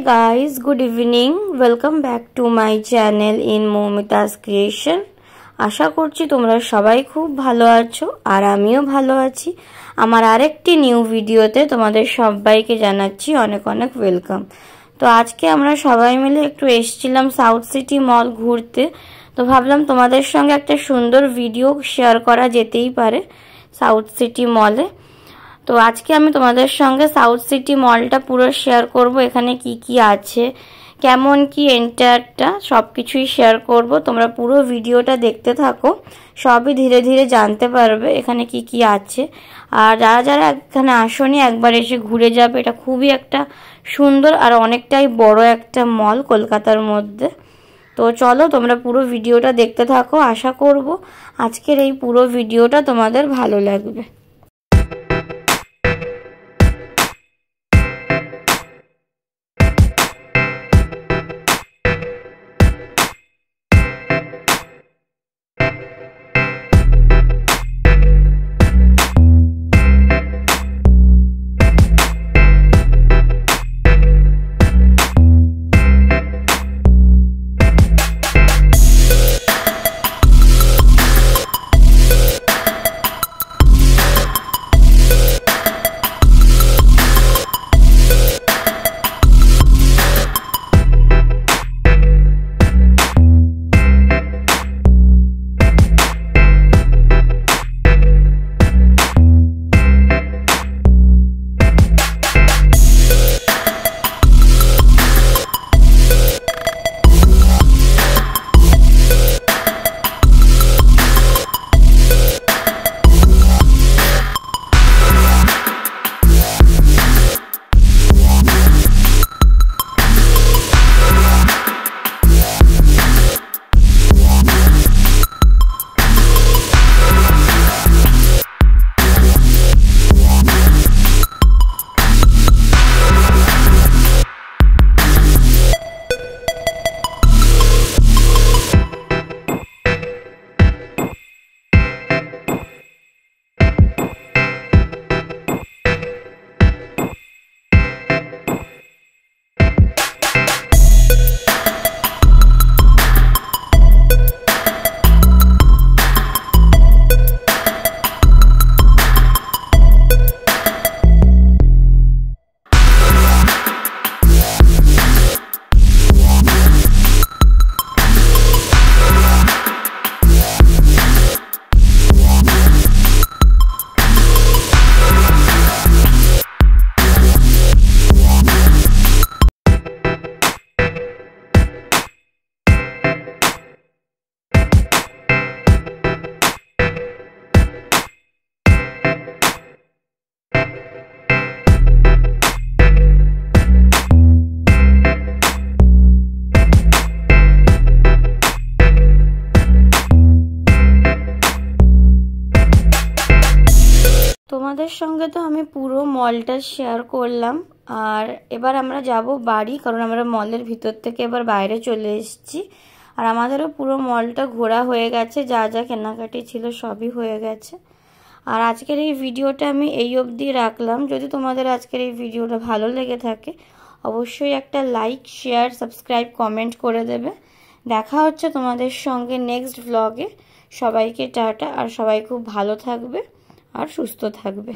guys, good evening. Welcome back to my channel in Momita's Creation. আশা করছি তোমরা সবাই খুব ভালো আছো আর আমিও ভালো আছি। আমার আরেকটি নিউ ভিডিওতে তোমাদের সবাইকে জানাচ্ছি অনেক অনেক ওয়েলকাম। তো আজকে আমরা সবাই মিলে একটু এসেছিলাম সাউথ সিটি মল ঘুরতে। তো ভাবলাম তোমাদের সঙ্গে একটা সুন্দর ভিডিও শেয়ার করা যেতেই পারে সাউথ সিটি মলে। তো আজকে আমি তোমাদের সঙ্গে সাউথ সিটি মলটা পুরো শেয়ার করব। এখানে কি কি আছে, কেমন কি এন্টারটা, সবকিছুই শেয়ার করব। তোমরা পুরো ভিডিওটা দেখতে থাকো, সবই ধীরে ধীরে জানতে পারবে এখানে কি কি আছে। আর যারা যারা এখানে আসোনি একবার এসে ঘুরে যাবে। এটা খুবই একটা সুন্দর আর অনেকটাই বড় একটা মল কলকাতার মধ্যে। তো চলো তোমরা পুরো ভিডিওটা দেখতে থাকো। আশা করব আজকের এই পুরো ভিডিওটা তোমাদের ভালো লাগবে। তোমাদের সঙ্গে তো আমি পুরো মলটা শেয়ার করলাম। আর এবার আমরা যাব বাড়ি, কারণ আমরা মলের ভিতর থেকে এবার বাইরে চলে এসেছি। আর আমাদেরও পুরো মলটা ঘোরা হয়ে গেছে, যা যা কেনাকাটি ছিল সবই হয়ে গেছে। আর আজকের এই ভিডিওটা আমি এই অবধি রাখলাম। যদি তোমাদের আজকের এই ভিডিওটা ভালো লেগে থাকে অবশ্যই একটা লাইক, শেয়ার, সাবস্ক্রাইব, কমেন্ট করে দেবে। দেখা হচ্ছে তোমাদের সঙ্গে নেক্সট ব্লগে। সবাইকে টাটা, আর সবাই খুব ভালো থাকবে আর সুস্থ থাকবে।